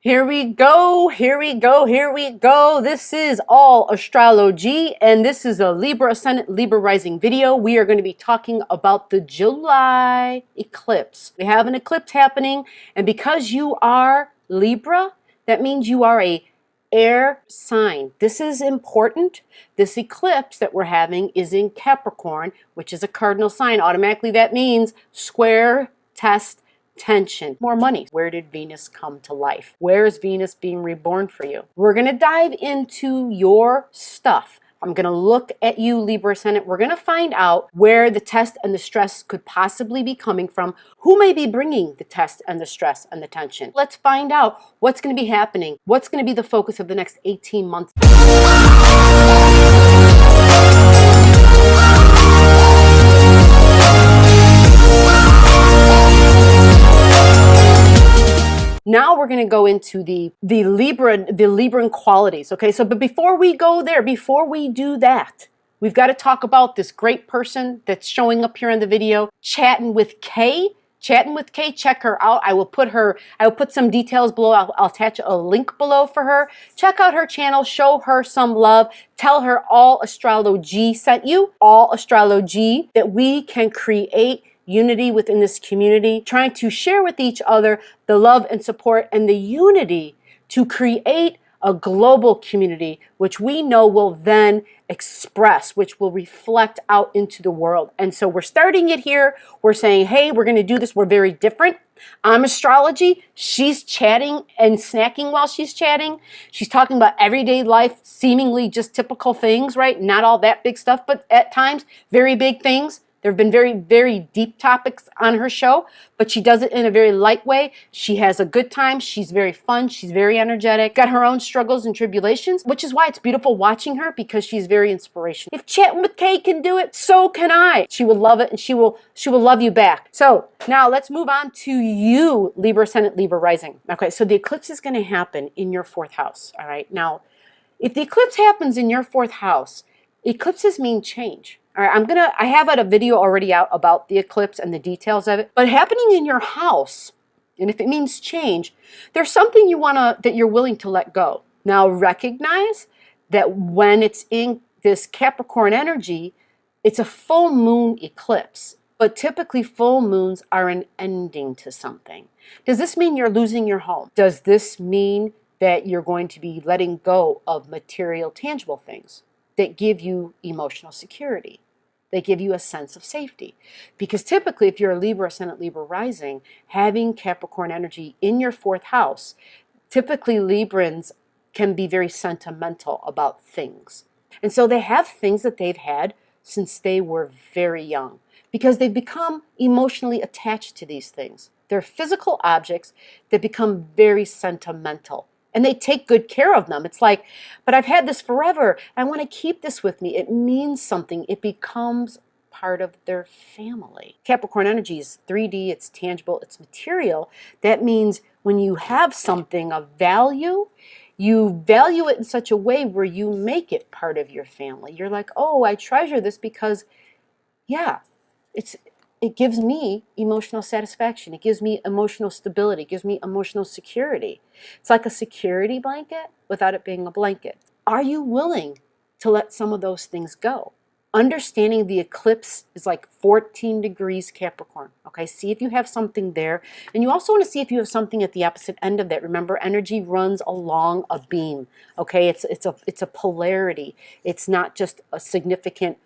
Here we go, here we go, here we go. This is all astrology, and this is a Libra Ascendant, Libra Rising video. We are going to be talking about the July eclipse. We have an eclipse happening, and because you are Libra, that means you are a air sign. This is important. This eclipse that we're having is in Capricorn, which is a cardinal sign. Automatically, that means square, test, tension, more money. Where did Venus come to life? Where is Venus being reborn for you? We're going to dive into your stuff. I'm going to look at you, Libra Ascendant. We're going to find out where the test and the stress could possibly be coming from. Who may be bringing the test and the stress and the tension? Let's find out what's going to be happening. What's going to be the focus of the next 18 months? Now we're going to go into the Libran qualities. Okay, so but before we go there, before we do that, we've got to talk about this great person that's showing up here in the video, Chattin with K. Chattin with K, check her out. I will put some details below. I'll attach a link below for her. Check out her channel, show her some love. Tell her All Astrology sent you, All Astrology, that we can create unity within this community, trying to share with each other the love and support and the unity to create a global community, which we know will then express, which will reflect out into the world. And so we're starting it here. We're saying, hey, we're going to do this. We're very different. I'm astrology. She's chatting and snacking while she's chatting. She's talking about everyday life, seemingly just typical things, right? Not all that big stuff, but at times, very big things. There have been very, very deep topics on her show, but she does it in a very light way. She has a good time. She's very fun. She's very energetic. Got her own struggles and tribulations, which is why it's beautiful watching her, because she's very inspirational. If Chattin with Kay can do it, so can I. She will love it, and she will love you back. So now let's move on to you, Libra Ascendant, Libra Rising. Okay, so the eclipse is going to happen in your 4th house. All right. Now, if the eclipse happens in your 4th house, eclipses mean change. All right, I have a video already out about the eclipse and the details of it, but happening in your house, and if it means change, there's something that you're willing to let go. Now recognize that when it's in this Capricorn energy, it's a full moon eclipse, but typically full moons are an ending to something. Does this mean you're losing your home? Does this mean that you're going to be letting go of material, tangible things that give you emotional security? They give you a sense of safety. Because typically, if you're a Libra Ascendant, Libra Rising, having Capricorn energy in your 4th house, typically Librans can be very sentimental about things. And so they have things that they've had since they were very young, because they've become emotionally attached to these things. They're physical objects that become very sentimental. And they take good care of them. It's like, but I've had this forever. I want to keep this with me. It means something. It becomes part of their family. Capricorn energy is 3D. It's tangible. It's material. That means when you have something of value, you value it in such a way where you make it part of your family. You're like, oh, I treasure this because, yeah, it gives me emotional satisfaction. It gives me emotional stability. It gives me emotional security. It's like a security blanket without it being a blanket. Are you willing to let some of those things go? Understanding the eclipse is like 14 degrees Capricorn. Okay, see if you have something there. And you also want to see if you have something at the opposite end of that. Remember, energy runs along a beam. Okay, it's a polarity. It's not just a significant,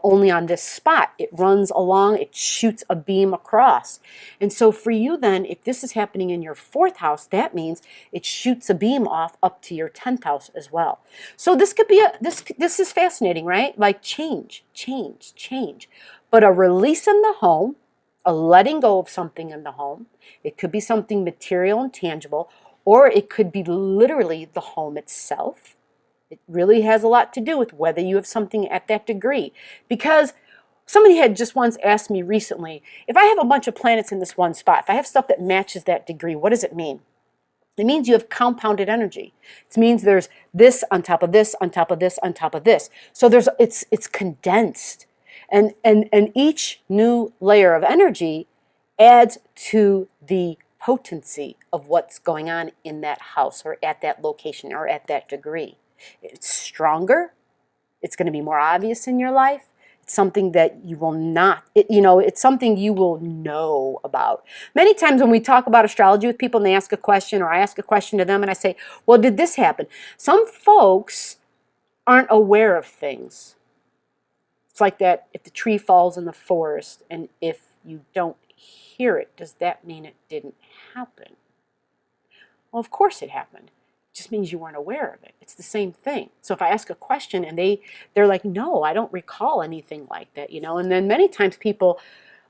only on this spot. It runs along, it shoots a beam across. And so for you then, if this is happening in your 4th house, that means it shoots a beam off up to your 10th house as well. So this could be this is fascinating, right? Like change. But a release in the home, a letting go of something in the home. It could be something material and tangible, or it could be literally the home itself. It really has a lot to do with whether you have something at that degree. Because somebody had just once asked me recently, if I have a bunch of planets in this one spot, if I have stuff that matches that degree, what does it mean? It means you have compounded energy. It means there's this on top of this, on top of this, on top of this. So it's condensed. And each new layer of energy adds to the potency of what's going on in that house or at that location or at that degree. It's stronger. It's going to be more obvious in your life. It's something that you will not, it's something you will know about. Many times when we talk about astrology with people and they ask a question, or I ask a question to them and I say, well, did this happen? Some folks aren't aware of things. It's like that if the tree falls in the forest and if you don't hear it, does that mean it didn't happen? Well, of course it happened. It just means you weren't aware of it. It's the same thing. So if I ask a question and they're like, no, I don't recall anything like that, and then many times people,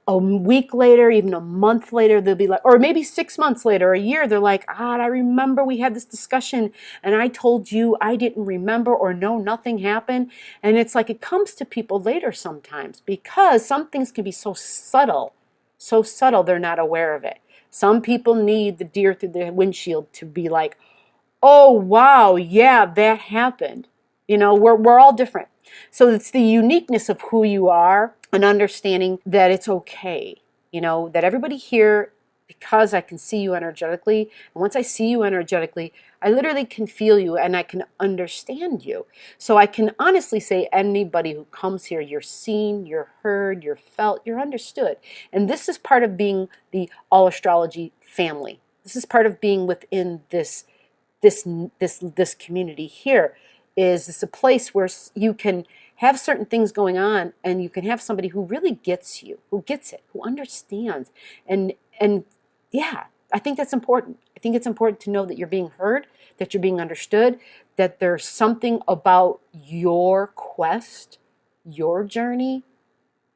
a week later, even a month later, they'll be like, or maybe 6 months later, a year, they're like, I remember we had this discussion and I told you I didn't remember, or no, nothing happened. And it's like it comes to people later sometimes because some things can be so subtle they're not aware of it. Some people need the deer through the windshield to be like, oh, wow, yeah, that happened. We're all different. So it's the uniqueness of who you are and understanding that it's okay, that everybody here, because I can see you energetically, and once I see you energetically, I literally can feel you and I can understand you. So I can honestly say anybody who comes here, you're seen, you're heard, you're felt, you're understood. And this is part of being the All Astrology family. This is part of being within this community here. Is this a place where you can have certain things going on and you can have somebody who really gets you, who gets it, who understands. And yeah, I think that's important. I think it's important to know that you're being heard, that you're being understood, that there's something about your quest, your journey,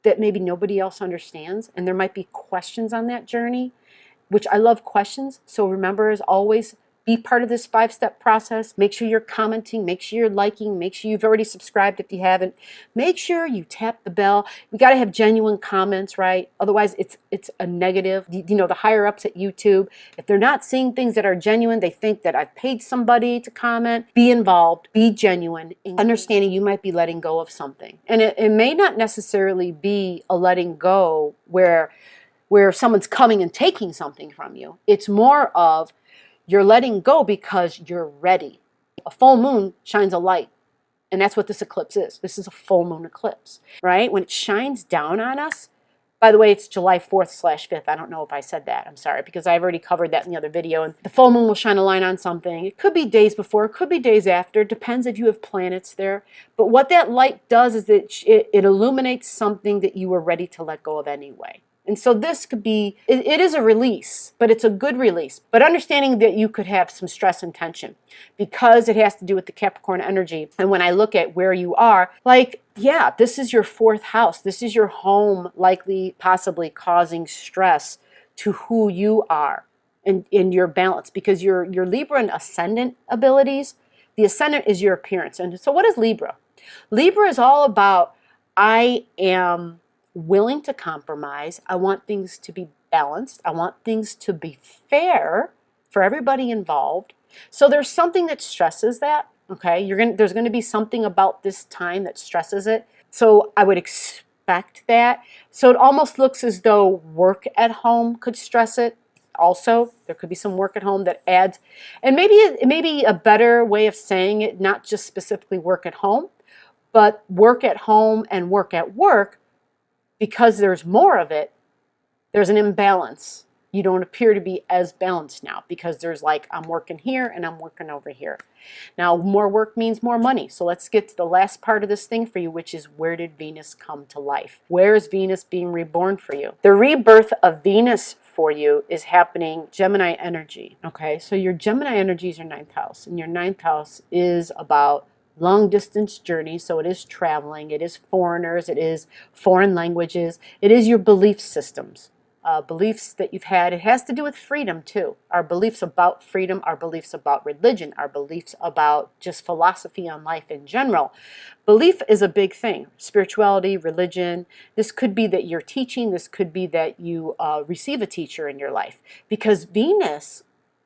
that maybe nobody else understands. And there might be questions on that journey, which I love questions. So remember, as always, be part of this 5-step process. Make sure you're commenting. Make sure you're liking. Make sure you've already subscribed if you haven't. Make sure you tap the bell. We got to have genuine comments, right? Otherwise, it's a negative. The higher ups at YouTube, if they're not seeing things that are genuine, they think that I've paid somebody to comment. Be involved. Be genuine. Understanding you might be letting go of something. And it may not necessarily be a letting go where someone's coming and taking something from you. It's more of you're letting go because you're ready. A full moon shines a light, and that's what this eclipse is. This is a full moon eclipse, right? When it shines down on us, by the way, it's July 4th/5th. I don't know if I said that. I'm sorry, because I've already covered that in the other video. And the full moon will shine a light on something. It could be days before, it could be days after. It depends if you have planets there. But what that light does is it illuminates something that you were ready to let go of anyway. And so this could be, it is a release, but it's a good release. But understanding that you could have some stress and tension because it has to do with the Capricorn energy. And when I look at where you are, like, yeah, this is your 4th house. This is your home, likely, possibly causing stress to who you are and in your balance, because your Libra and ascendant abilities, the ascendant is your appearance. And so what is Libra? Libra is all about, I am willing to compromise. I want things to be balanced. I want things to be fair for everybody involved. So there's something that stresses that, okay? There's going to be something about this time that stresses it. So I would expect that. So it almost looks as though work at home could stress it. Also, there could be some work at home that adds, and maybe a better way of saying it, not just specifically work at home, but work at home and work at work. Because there's more of it, there's an imbalance. You don't appear to be as balanced now because there's like, I'm working here and I'm working over here. Now, more work means more money. So let's get to the last part of this thing for you, which is, where did Venus come to life? Where is Venus being reborn for you? The rebirth of Venus for you is happening Gemini energy. Okay, so your Gemini energy is your 9th house, and your 9th house is about long distance journey. So it is traveling, it is foreigners, it is foreign languages, it is your belief systems, beliefs that you've had. It has to do with freedom too. Our beliefs about freedom, our beliefs about religion, our beliefs about just philosophy on life in general. Belief is a big thing. Spirituality, religion. This could be that you're teaching. This could be that you receive a teacher in your life. Because Venus,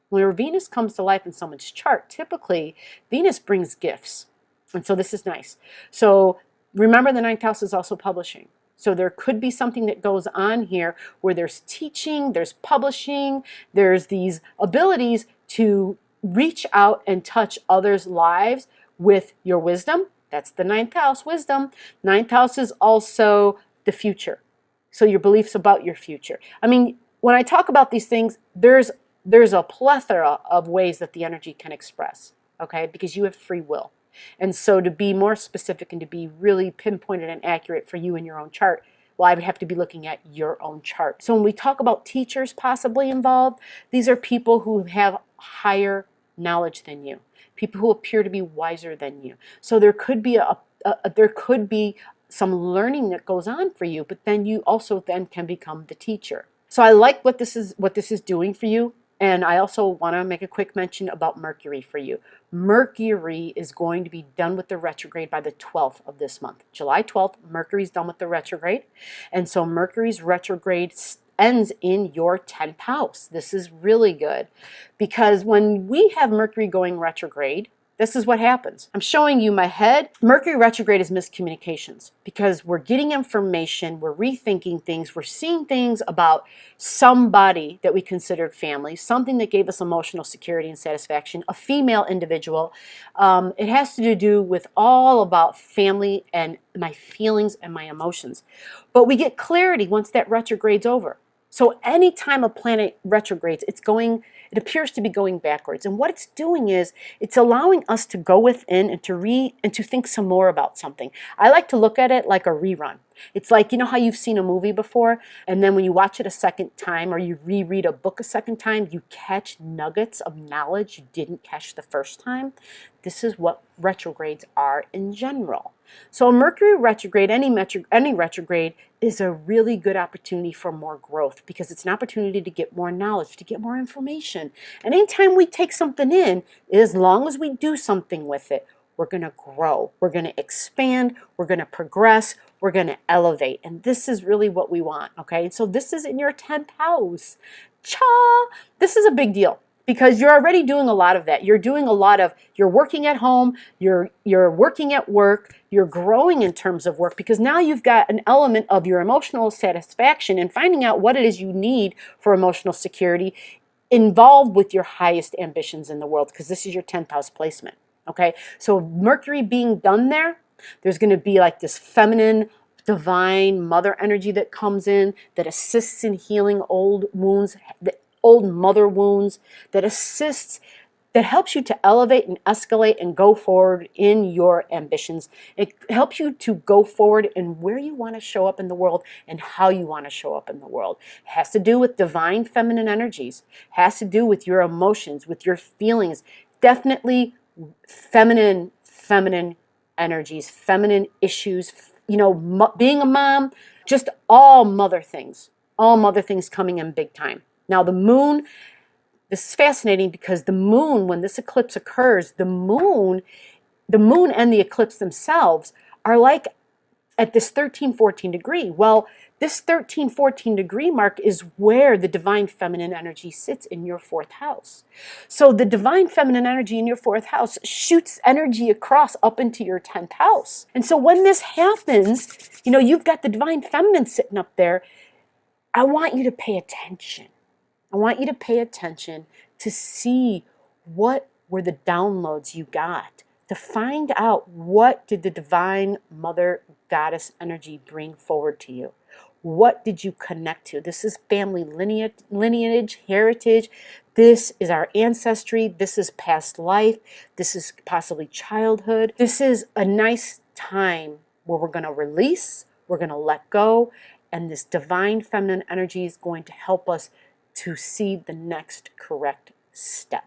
whenever Venus comes to life in someone's chart, typically Venus brings gifts. And so this is nice. So remember, the 9th house is also publishing. So there could be something that goes on here where there's teaching, there's publishing, there's these abilities to reach out and touch others' lives with your wisdom. That's the ninth house, wisdom. Ninth house is also the future. So your beliefs about your future. I mean, when I talk about these things, there's a plethora of ways that the energy can express, okay? Because you have free will. And so to be more specific and to be really pinpointed and accurate for you in your own chart, well, I would have to be looking at your own chart. So when we talk about teachers possibly involved, these are people who have higher knowledge than you, people who appear to be wiser than you. So there could be some learning that goes on for you, but then you also then can become the teacher. So I like what this is doing for you. And I also want to make a quick mention about Mercury for you. Mercury is going to be done with the retrograde by the 12th of this month. July 12th, Mercury's done with the retrograde. And so Mercury's retrograde ends in your 10th house. This is really good because when we have Mercury going retrograde, this is what happens. I'm showing you my head. Mercury retrograde is miscommunications because we're getting information, we're rethinking things, we're seeing things about somebody that we considered family, something that gave us emotional security and satisfaction, a female individual. It has to do with all about family and my feelings and my emotions. But we get clarity once that retrograde's over. So anytime a planet retrogrades, it appears to be going backwards. And what it's doing is it's allowing us to go within and to think some more about something. I like to look at it like a rerun. It's like, you know how you've seen a movie before, and then when you watch it a second time or you reread a book a second time, you catch nuggets of knowledge you didn't catch the first time? This is what retrogrades are in general. So Mercury retrograde, any retrograde, is a really good opportunity for more growth because it's an opportunity to get more knowledge, to get more information. And anytime we take something in, as long as we do something with it, we're going to grow, we're going to expand, we're going to progress, we're going to elevate. And this is really what we want, okay? So this is in your 10th house. Cha! This is a big deal because you're already doing a lot of that. You're working at home, you're working at work, you're growing in terms of work because now you've got an element of your emotional satisfaction and finding out what it is you need for emotional security involved with your highest ambitions in the world because this is your 10th house placement. Okay, so Mercury being done there, there's going to be like this feminine, divine mother energy that comes in that assists in healing old wounds, old mother wounds, that helps you to elevate and escalate and go forward in your ambitions. It helps you to go forward in where you want to show up in the world and how you want to show up in the world. It has to do with divine feminine energies. It has to do with your emotions, with your feelings. Definitely feminine energies, feminine issues, being a mom, just all mother things coming in big time. Now the moon, this is fascinating because the moon, when this eclipse occurs, the moon and the eclipse themselves are like at this 13-14 degree. Well, this 13-14 degree mark is where the divine feminine energy sits in your 4th house. So the divine feminine energy in your 4th house shoots energy across up into your 10th house. And so when this happens, you've got the divine feminine sitting up there. I want you to pay attention. I want you to pay attention to see what were the downloads you got, to find out what did the divine mother goddess energy bring forward to you. What did you connect to? This is family lineage, heritage. This is our ancestry. This is past life. This is possibly childhood. This is a nice time where we're going to release, we're going to let go, and this divine feminine energy is going to help us to see the next correct step.